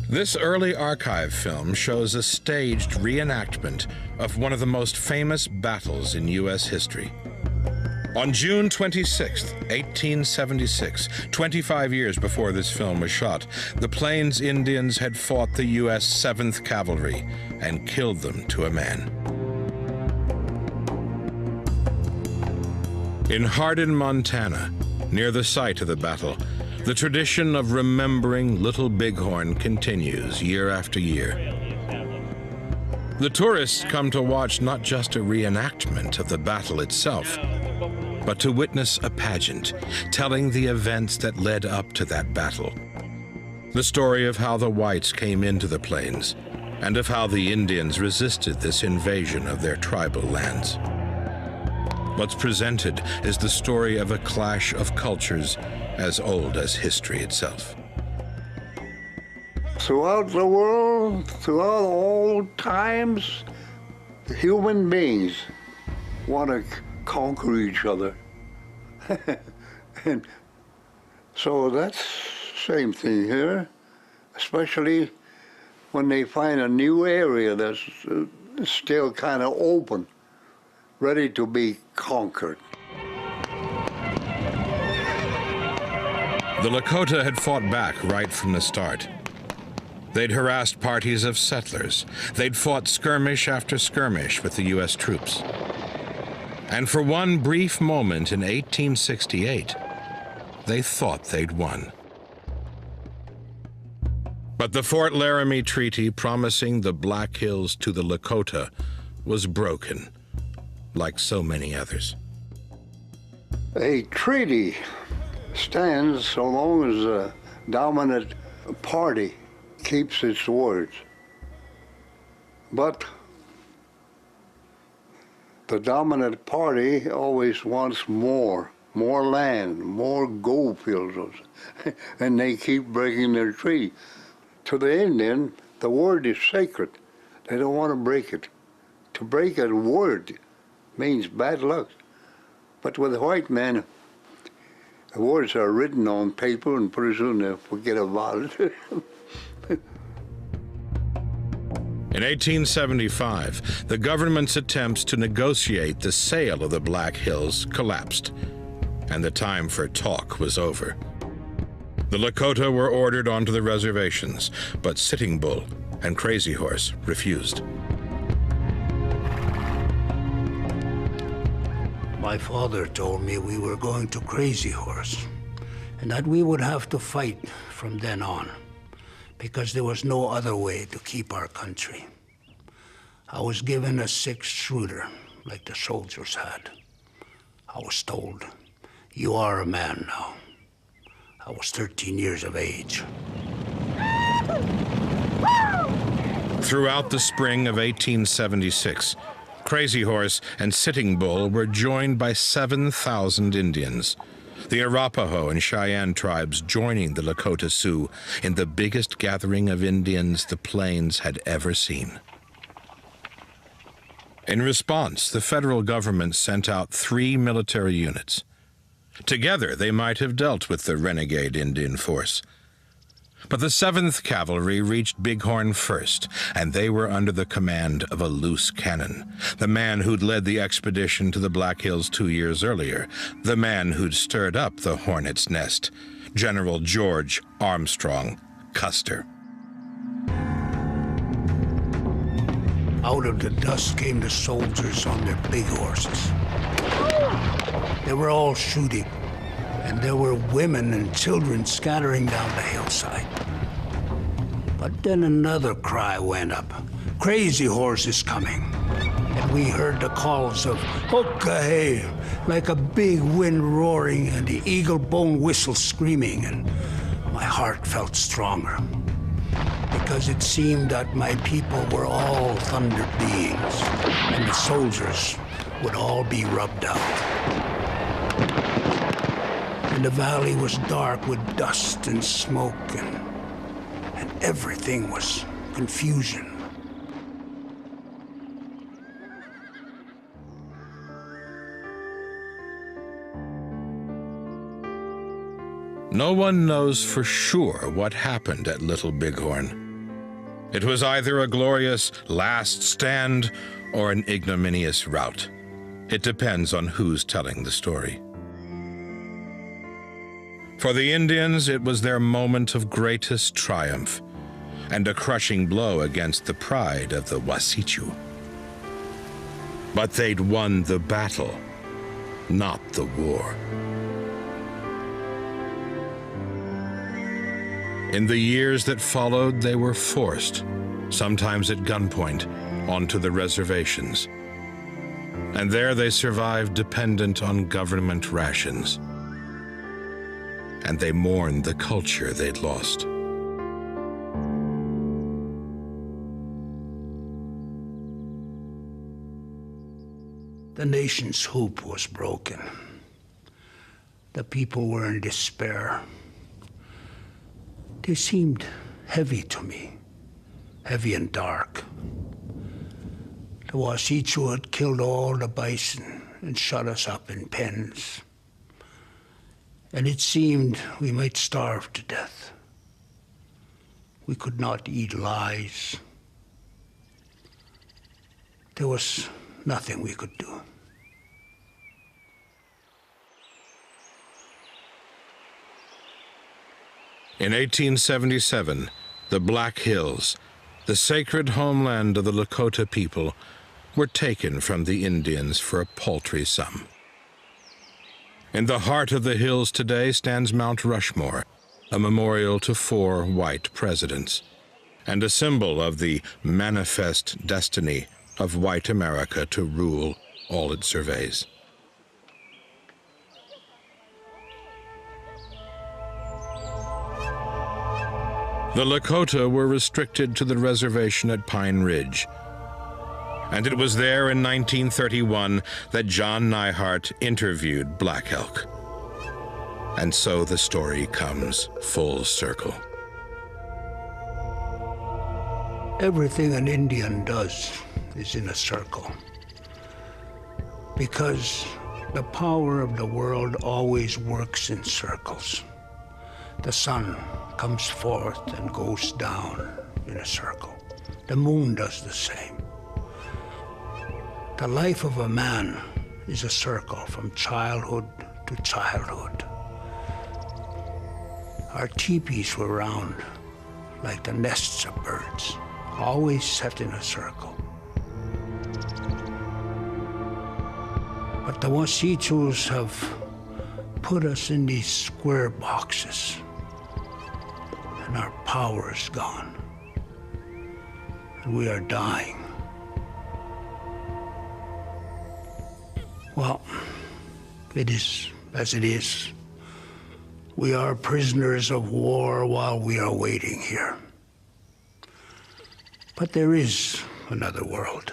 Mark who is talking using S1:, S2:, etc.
S1: This early archive film shows a staged reenactment of one of the most famous battles in U.S. history. On June 26, 1876, 25 years before this film was shot, the Plains Indians had fought the U.S. 7th Cavalry and killed them to a man. In Hardin, Montana, near the site of the battle, the tradition of remembering Little Bighorn continues year after year. The tourists come to watch not just a reenactment of the battle itself, but to witness a pageant telling the events that led up to that battle. The story of how the whites came into the plains and of how the Indians resisted this invasion of their tribal lands. What's presented is the story of a clash of cultures as old as history itself.
S2: Throughout the world, throughout all times, human beings want to conquer each other. And so that's the same thing here, especially when they find a new area that's still kind of open, ready to be conquered.
S1: The Lakota had fought back right from the start. They'd harassed parties of settlers. They'd fought skirmish after skirmish with the U.S. troops. And for one brief moment in 1868, they thought they'd won. But the Fort Laramie Treaty promising the Black Hills to the Lakota was broken, like so many others.
S2: A treaty stands so long as the dominant party keeps its words. But the dominant party always wants more land, more gold fields, and they keep breaking their treaty. To the Indian, the word is sacred. They don't want to break it. To break a word means bad luck. But with the white man, the words are written on paper and pretty soon they'll forget about it.
S1: In 1875, the government's attempts to negotiate the sale of the Black Hills collapsed, and the time for talk was over. The Lakota were ordered onto the reservations, but Sitting Bull and Crazy Horse refused.
S3: My father told me we were going to Crazy Horse, and that we would have to fight from then on, because there was no other way to keep our country. I was given a 6-shooter, like the soldiers had. I was told, "You are a man now." I was 13 years of age.
S1: Throughout the spring of 1876, Crazy Horse and Sitting Bull were joined by 7,000 Indians, the Arapaho and Cheyenne tribes joining the Lakota Sioux in the biggest gathering of Indians the Plains had ever seen. In response, the federal government sent out 3 military units. Together, they might have dealt with the renegade Indian force. But the 7th Cavalry reached Bighorn first, and they were under the command of a loose cannon, the man who'd led the expedition to the Black Hills 2 years earlier, the man who'd stirred up the hornet's nest, General George Armstrong Custer.
S3: Out of the dust came the soldiers on their big horses. They were all shooting, and there were women and children scattering down the hillside. But then another cry went up. "Crazy Horse is coming." And we heard the calls of "Hooka-hey," like a big wind roaring and the eagle bone whistle screaming, and my heart felt stronger, because it seemed that my people were all thunder beings, and the soldiers would all be rubbed out. And the valley was dark with dust and smoke, and everything was confusion.
S1: No one knows for sure what happened at Little Bighorn. It was either a glorious last stand or an ignominious rout. It depends on who's telling the story. For the Indians, it was their moment of greatest triumph and a crushing blow against the pride of the Wasichu. But they'd won the battle, not the war. In the years that followed, they were forced, sometimes at gunpoint, onto the reservations. And there they survived dependent on government rations. And they mourned the culture they'd lost.
S3: The nation's hope was broken. The people were in despair. They seemed heavy to me, heavy and dark. The Wasichu had killed all the bison and shut us up in pens. And it seemed we might starve to death. We could not eat lies. There was nothing we could do.
S1: In 1877, the Black Hills, the sacred homeland of the Lakota people, were taken from the Indians for a paltry sum. In the heart of the hills today stands Mount Rushmore, a memorial to 4 white presidents, and a symbol of the manifest destiny of white America to rule all it surveys. The Lakota were restricted to the reservation at Pine Ridge, and it was there in 1931 that John Neihardt interviewed Black Elk. And so the story comes full circle.
S3: Everything an Indian does is in a circle, because the power of the world always works in circles. The sun comes forth and goes down in a circle. The moon does the same. The life of a man is a circle from childhood to childhood. Our teepees were round like the nests of birds, always set in a circle. But the Wasichus have put us in these square boxes, and our power is gone, and we are dying. Well, it is as it is. We are prisoners of war while we are waiting here. But there is another world.